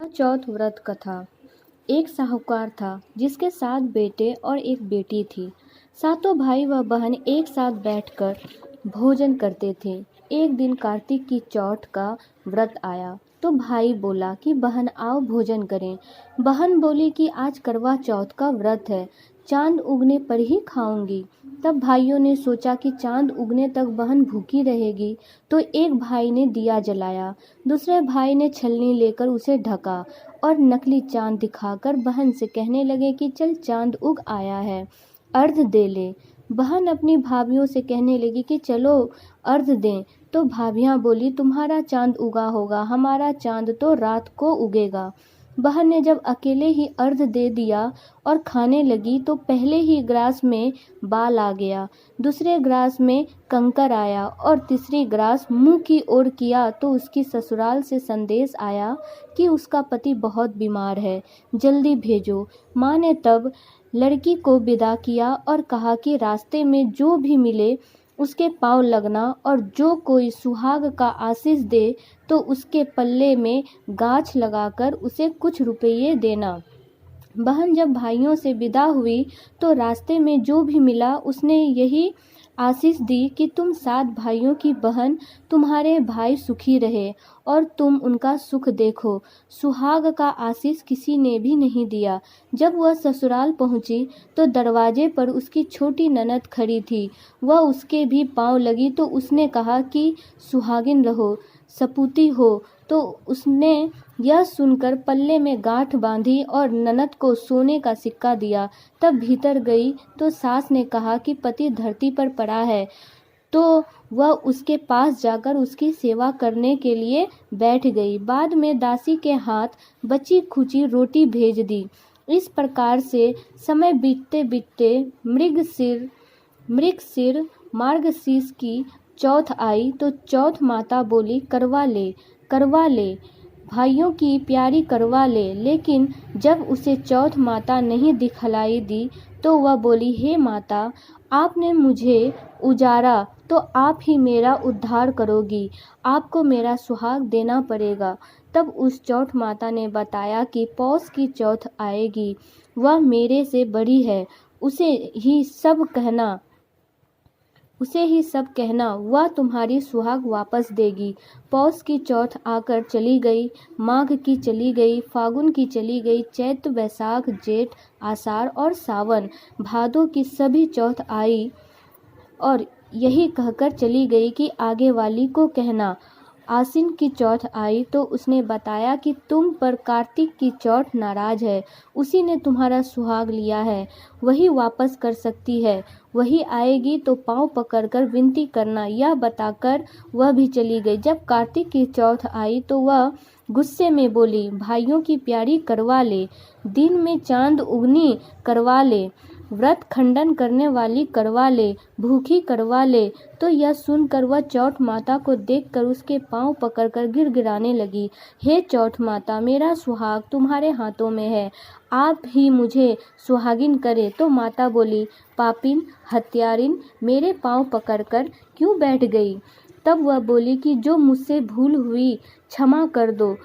चौथ व्रत कथा। एक साहूकार था जिसके 7 बेटे और एक बेटी थी। सातों भाई व बहन एक साथ बैठकर भोजन करते थे। एक दिन कार्तिक की चौथ का व्रत आया तो भाई बोला कि बहन आओ भोजन करें। बहन बोली कि आज करवा चौथ का व्रत है, चांद उगने पर ही खाऊंगी। तब भाइयों ने सोचा कि चांद उगने तक बहन भूखी रहेगी, तो एक भाई ने दिया जलाया, दूसरे भाई ने छलनी लेकर उसे ढका और नकली चांद दिखाकर बहन से कहने लगे कि चल चांद उग आया है, अर्घ दे ले। बहन अपनी भाभियों से कहने लगी कि चलो अर्घ दें, तो भाभियां बोली तुम्हारा चांद उगा होगा, हमारा चांद तो रात को उगेगा। बहन ने जब अकेले ही अर्घ दे दिया और खाने लगी तो पहले ही ग्रास में बाल आ गया, दूसरे ग्रास में कंकर आया और तीसरी ग्रास मुंह की ओर किया तो उसकी ससुराल से संदेश आया कि उसका पति बहुत बीमार है, जल्दी भेजो। माँ ने तब लड़की को विदा किया और कहा कि रास्ते में जो भी मिले उसके पांव लगना और जो कोई सुहाग का आशीष दे तो उसके पल्ले में गाछ लगाकर उसे कुछ रुपये देना। बहन जब भाइयों से विदा हुई तो रास्ते में जो भी मिला उसने यही आशीष दी कि तुम 7 भाइयों की बहन, तुम्हारे भाई सुखी रहे और तुम उनका सुख देखो। सुहाग का आशीष किसी ने भी नहीं दिया। जब वह ससुराल पहुंची तो दरवाजे पर उसकी छोटी ननद खड़ी थी। वह उसके भी पांव लगी तो उसने कहा कि सुहागिन रहो, सपूती हो। तो उसने यह सुनकर पल्ले में गांठ बांधी और ननद को सोने का सिक्का दिया। तब भीतर गई तो सास ने कहा कि पति धरती पर पड़ा है, तो वह उसके पास जाकर उसकी सेवा करने के लिए बैठ गई। बाद में दासी के हाथ बची खुची रोटी भेज दी। इस प्रकार से समय बीतते बीतते मृगशिर मार्गशीर्ष की चौथ आई तो चौथ माता बोली करवा ले, करवा ले, भाइयों की प्यारी करवा ले। लेकिन जब उसे चौथ माता नहीं दिखलाई दी तो वह बोली हे माता, आपने मुझे उजारा तो आप ही मेरा उद्धार करोगी, आपको मेरा सुहाग देना पड़ेगा। तब उस चौथ माता ने बताया कि पौष की चौथ आएगी, वह मेरे से बड़ी है, उसे ही सब कहना, वह तुम्हारी सुहाग वापस देगी। पौष की चौथ आकर चली गई, माघ की चली गई, फागुन की चली गई, चैत वैशाख जेठ आषाढ़ और सावन भादों की सभी चौथ आई और यही कहकर चली गई कि आगे वाली को कहना। आश्विन की चौथ आई तो उसने बताया कि तुम पर कार्तिक की चौथ नाराज है, उसी ने तुम्हारा सुहाग लिया है, वही वापस कर सकती है, वही आएगी तो पांव पकड़कर विनती करना। यह बताकर वह भी चली गई। जब कार्तिक की चौथ आई तो वह गुस्से में बोली भाइयों की प्यारी करवा ले, दिन में चांद उगनी करवा ले, व्रत खंडन करने वाली करवा ले, भूखी करवा ले। तो यह सुनकर वह चौथ माता को देखकर उसके पांव पकड़कर गिड़गिड़ाने लगी। हे चौथ माता, मेरा सुहाग तुम्हारे हाथों में है, आप ही मुझे सुहागिन करे। तो माता बोली पापिन हत्यारिन, मेरे पांव पकड़कर क्यों बैठ गई। तब वह बोली कि जो मुझसे भूल हुई क्षमा कर दो,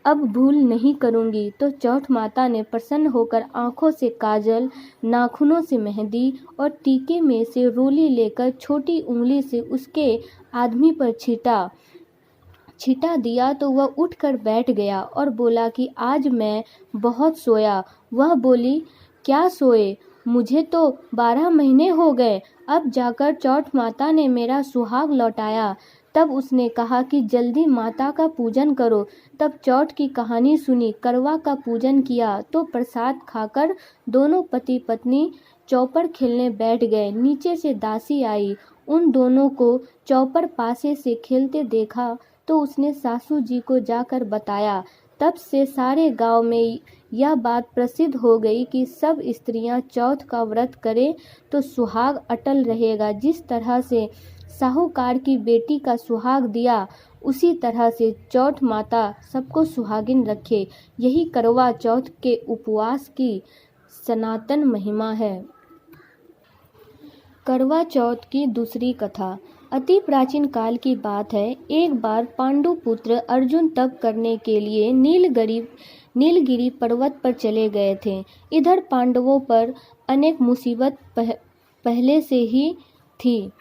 अब भूल नहीं करूंगी। तो चौथ माता ने प्रसन्न होकर आंखों से काजल, नाखूनों से मेहंदी और टीके में से रोली लेकर छोटी उंगली से उसके आदमी पर छीटा दिया तो वह उठकर बैठ गया और बोला कि आज मैं बहुत सोया। वह बोली क्या सोए, मुझे तो 12 महीने हो गए, अब जाकर चौथ माता ने मेरा सुहाग लौटाया। तब उसने कहा कि जल्दी माता का पूजन करो। तब चौथ की कहानी सुनी, करवा का पूजन किया तो प्रसाद खाकर दोनों पति पत्नी चौपर खेलने बैठ गए। नीचे से दासी आई, उन दोनों को चौपर पासे से खेलते देखा तो उसने सासू जी को जाकर बताया। तब से सारे गांव में यह बात प्रसिद्ध हो गई कि सब स्त्रियां चौथ का व्रत करें तो सुहाग अटल रहेगा। जिस तरह से साहूकार की बेटी का सुहाग दिया, उसी तरह से चौथ माता सबको सुहागिन रखे। यही करवा चौथ के उपवास की सनातन महिमा है। करवा चौथ की दूसरी कथा। अति प्राचीन काल की बात है। एक बार पांडु पुत्र अर्जुन तप करने के लिए नीलगिरी पर्वत पर चले गए थे। इधर पांडवों पर अनेक मुसीबत पहले से ही थी।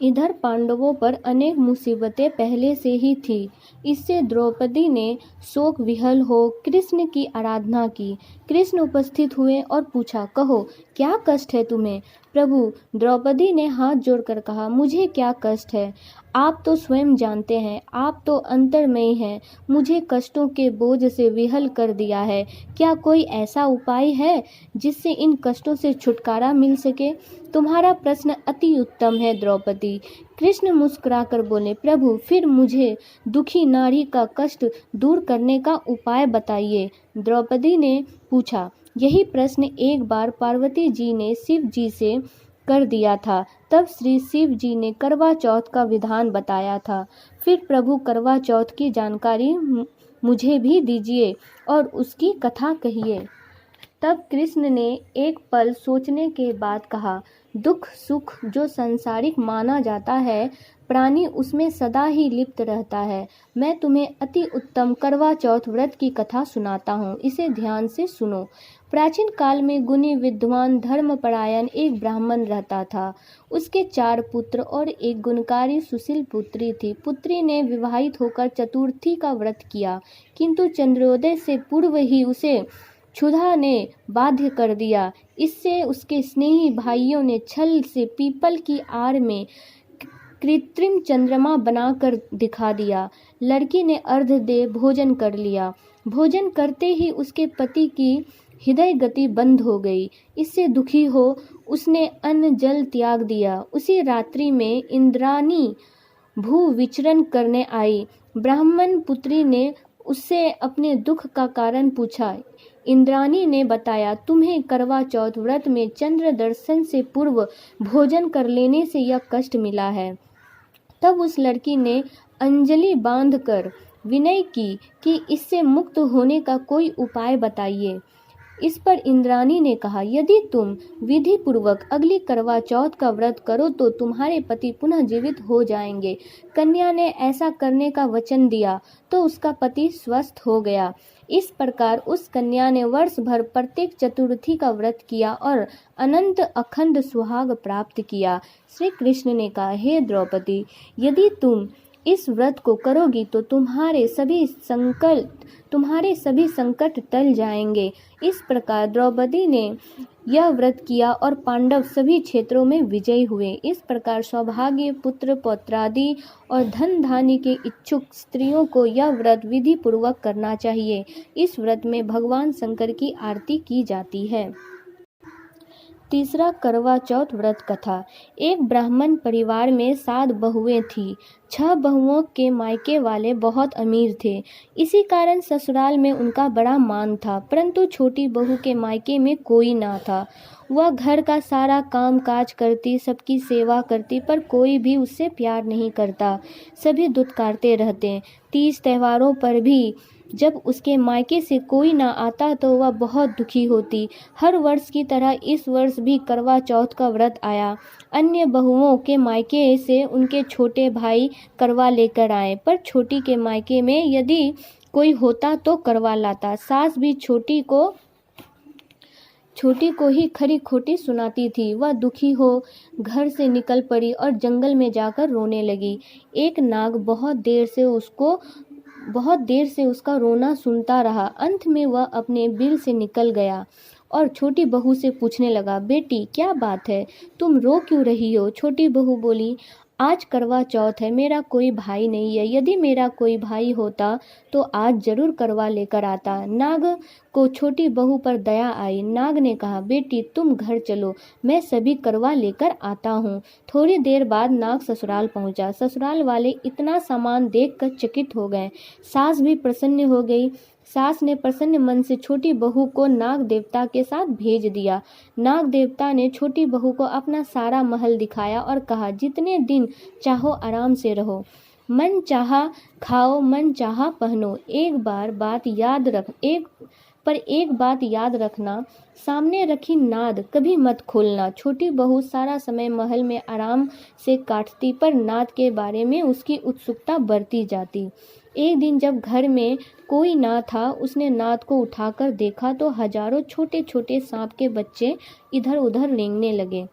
इधर पांडवों पर अनेक मुसीबतें पहले से ही थी। इससे द्रौपदी ने शोक विहल हो कृष्ण की आराधना की। कृष्ण उपस्थित हुए और पूछा, कहो क्या कष्ट है तुम्हें? प्रभु, द्रौपदी ने हाथ जोड़कर कहा, मुझे क्या कष्ट है? आप तो स्वयं जानते हैं, आप तो अंतर्मयी हैं। मुझे कष्टों के बोझ से विहल कर दिया है। क्या कोई ऐसा उपाय है जिससे इन कष्टों से छुटकारा मिल सके? तुम्हारा प्रश्न अति उत्तम है द्रौपदी। कृष्ण मुस्कुराकर बोले, प्रभु फिर मुझे दुखी नारी का कष्ट दूर करने का उपाय बताइए। द्रौपदी ने पूछा। यही प्रश्न एक बार पार्वती जी ने शिव जी से कर दिया था। तब श्री शिव जी ने करवा चौथ का विधान बताया था। फिर प्रभु करवा चौथ की जानकारी मुझे भी दीजिए और उसकी कथा कहिए। तब कृष्ण ने एक पल सोचने के बाद कहा, दुख सुख जो सांसारिक माना जाता है, प्राणी उसमें सदा ही लिप्त रहता है। मैं तुम्हें अति उत्तम करवा चौथ व्रत की कथा सुनाता हूँ, इसे ध्यान से सुनो। प्राचीन काल में गुणी विद्वान धर्मपरायण एक ब्राह्मण रहता था। उसके 4 पुत्र और एक गुणकारी सुशील पुत्री थी। पुत्री ने विवाहित होकर चतुर्थी का व्रत किया, किंतु चंद्रोदय से पूर्व ही उसे क्षुधा ने बाध्य कर दिया। इससे उसके स्नेही भाइयों ने छल से पीपल की आड़ में कृत्रिम चंद्रमा बनाकर दिखा दिया। लड़की ने अर्धदेह भोजन कर लिया। भोजन करते ही उसके पति की हृदय गति बंद हो गई। इससे दुखी हो उसने अन्न जल त्याग दिया। उसी रात्रि में इंद्राणी भू विचरण करने आई। ब्राह्मण पुत्री ने उससे अपने दुख का कारण पूछा। इंद्राणी ने बताया, तुम्हें करवा चौथ व्रत में चंद्र दर्शन से पूर्व भोजन कर लेने से यह कष्ट मिला है। तब उस लड़की ने अंजलि बांधकर विनय की कि इससे मुक्त होने का कोई उपाय बताइए। इस पर इंद्राणी ने कहा, यदि तुम विधि पूर्वक अगली करवा चौथ का व्रत करो तो तुम्हारे पति पुनः जीवित हो जाएंगे। कन्या ने ऐसा करने का वचन दिया तो उसका पति स्वस्थ हो गया। इस प्रकार उस कन्या ने वर्ष भर प्रत्येक चतुर्थी का व्रत किया और अनंत अखंड सुहाग प्राप्त किया। श्री कृष्ण ने कहा, हे द्रौपदी, यदि तुम इस व्रत को करोगी तो तुम्हारे सभी संकट टल जाएंगे। इस प्रकार द्रौपदी ने यह व्रत किया और पांडव सभी क्षेत्रों में विजयी हुए। इस प्रकार सौभाग्य, पुत्र पौत्रादि और धन धान्य के इच्छुक स्त्रियों को यह व्रत विधि पूर्वक करना चाहिए। इस व्रत में भगवान शंकर की आरती की जाती है। तीसरा करवा चौथ व्रत कथा। एक ब्राह्मण परिवार में 7 बहुएं थीं। 6 बहुओं के मायके वाले बहुत अमीर थे। इसी कारण ससुराल में उनका बड़ा मान था, परंतु छोटी बहू के मायके में कोई ना था। वह घर का सारा काम काज करती, सबकी सेवा करती, पर कोई भी उससे प्यार नहीं करता। सभी दुत्कारते रहते। तीज त्योहारों पर भी जब उसके मायके से कोई ना आता तो वह बहुत दुखी होती। हर वर्ष की तरह इस वर्ष भी करवा चौथ का व्रत आया। अन्य बहुओं के मायके से उनके छोटे भाई करवा लेकर आए, पर छोटी के मायके में यदि कोई होता तो करवा लाता। सास भी छोटी को ही खरी खोटी सुनाती थी। वह दुखी हो घर से निकल पड़ी और जंगल में जाकर रोने लगी। एक नाग बहुत देर से उसका रोना सुनता रहा। अंत में वह अपने बिल से निकल गया और छोटी बहू से पूछने लगा, बेटी क्या बात है, तुम रो क्यों रही हो? छोटी बहू बोली, आज करवा चौथ है, मेरा कोई भाई नहीं है। यदि मेरा कोई भाई होता तो आज जरूर करवा लेकर आता। नाग को छोटी बहू पर दया आई। नाग ने कहा, बेटी तुम घर चलो, मैं सभी करवा लेकर आता हूँ। थोड़ी देर बाद नाग ससुराल पहुँचा। ससुराल वाले इतना सामान देखकर चकित हो गए। सास भी प्रसन्न हो गई। सास ने प्रसन्न मन से छोटी बहू को नाग देवता के साथ भेज दिया। नाग देवता ने छोटी बहू को अपना सारा महल दिखाया और कहा, जितने दिन चाहो आराम से रहो, मन चाहा खाओ, मन चाहा पहनो। एक पर एक बात याद रखना, सामने रखी नाद कभी मत खोलना। छोटी बहू सारा समय महल में आराम से काटती, पर नाद के बारे में उसकी उत्सुकता बढ़ती जाती। एक दिन जब घर में कोई ना था, उसने नाद को उठाकर देखा तो हजारों छोटे छोटे सांप के बच्चे इधर उधर रेंगने लगे।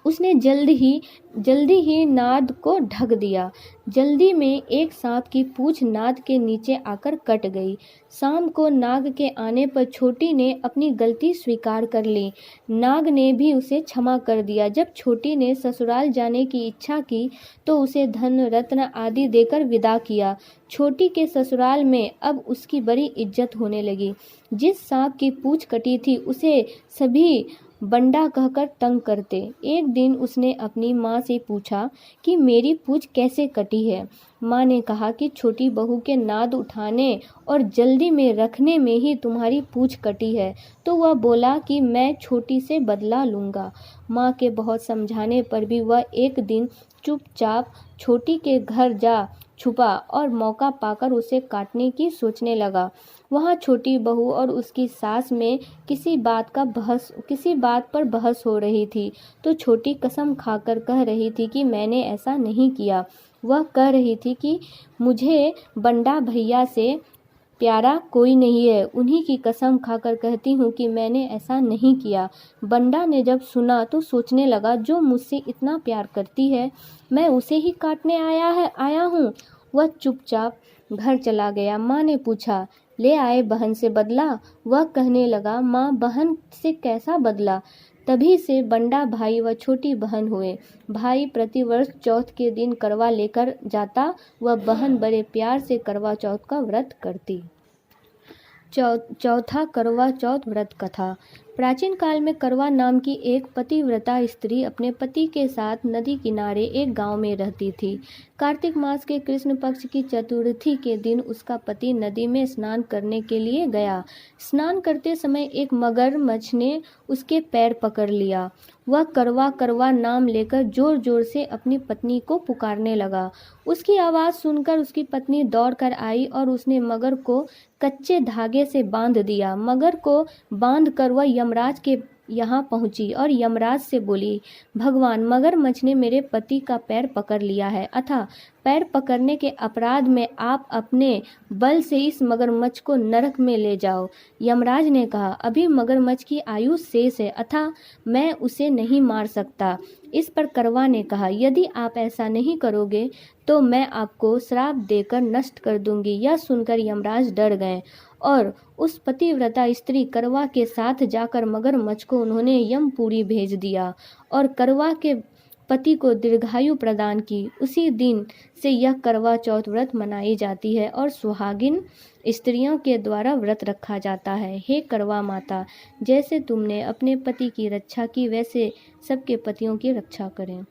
उसने जल्दी ही नाद को ढक दिया। जल्दी में एक सांप की पूंछ नाद के नीचे आकर कट गई। शाम को नाग के आने पर छोटी ने अपनी गलती स्वीकार कर ली। नाग ने भी उसे क्षमा कर दिया। जब छोटी ने ससुराल जाने की इच्छा की तो उसे धन रत्न आदि देकर विदा किया। छोटी के ससुराल में अब उसकी बड़ी इज्जत होने लगी। जिस सांप की पूंछ कटी थी उसे सभी बंडा कहकर तंग करते। एक दिन उसने अपनी माँ से पूछा कि मेरी पूंछ कैसे कटी है। माँ ने कहा कि छोटी बहू के नाद उठाने और जल्दी में रखने में ही तुम्हारी पूंछ कटी है। तो वह बोला कि मैं छोटी से बदला लूँगा। माँ के बहुत समझाने पर भी वह एक दिन चुपचाप छोटी के घर जा छुपा और मौका पाकर उसे काटने की सोचने लगा। वहाँ छोटी बहू और उसकी सास में किसी बात पर बहस हो रही थी। तो छोटी कसम खाकर कह रही थी कि मैंने ऐसा नहीं किया। वह कह रही थी कि मुझे बंडा भैया से प्यारा कोई नहीं है। उन्हीं की कसम खाकर कहती हूँ कि मैंने ऐसा नहीं किया। बंडा ने जब सुना तो सोचने लगा, जो मुझसे इतना प्यार करती है मैं उसे ही काटने आया हूँ। वह चुपचाप घर चला गया। माँ ने पूछा, ले आए बहन से बदला? वह कहने लगा, माँ बहन से कैसा बदला? तभी से बंडा भाई व छोटी बहन हुए। भाई प्रतिवर्ष चौथ के दिन करवा लेकर जाता, वह बहन बड़े प्यार से करवा चौथ का व्रत करती। चौथा करवा चौथ व्रत कथा। प्राचीन काल में करवा नाम की एक पतिव्रता स्त्री अपने पति के साथ नदी किनारे एक गांव में रहती थी। कार्तिक मास के कृष्ण पक्ष की चतुर्थी के दिन उसका पति नदी में स्नान करने के लिए गया। स्नान करते समय एक मगरमच्छ ने उसके पैर पकड़ लिया। वह करवा करवा नाम लेकर जोर जोर से अपनी पत्नी को पुकारने लगा। उसकी आवाज़ सुनकर उसकी पत्नी दौड़ कर आई और उसने मगर को कच्चे धागे से बांध दिया। मगर को बांध कर वह यमराज के यहाँ पहुंची और यमराज से बोली, भगवान, मगरमच्छ ने मेरे पति का पैर पकड़ लिया है, अतः पैर पकड़ने के अपराध में आप अपने बल से इस मगरमच्छ को नरक में ले जाओ। यमराज ने कहा, अभी मगरमच्छ की आयु शेष है, अतः मैं उसे नहीं मार सकता। इस पर करवा ने कहा, यदि आप ऐसा नहीं करोगे तो मैं आपको श्राप देकर नष्ट कर दूंगी। यह सुनकर यमराज डर गए और उस पतिव्रता स्त्री करवा के साथ जाकर मगरमच्छ को उन्होंने यमपुरी भेज दिया और करवा के पति को दीर्घायु प्रदान की। उसी दिन से यह करवा चौथ व्रत मनाई जाती है और सुहागिन स्त्रियों के द्वारा व्रत रखा जाता है। हे करवा माता, जैसे तुमने अपने पति की रक्षा की वैसे सबके पतियों की रक्षा करें।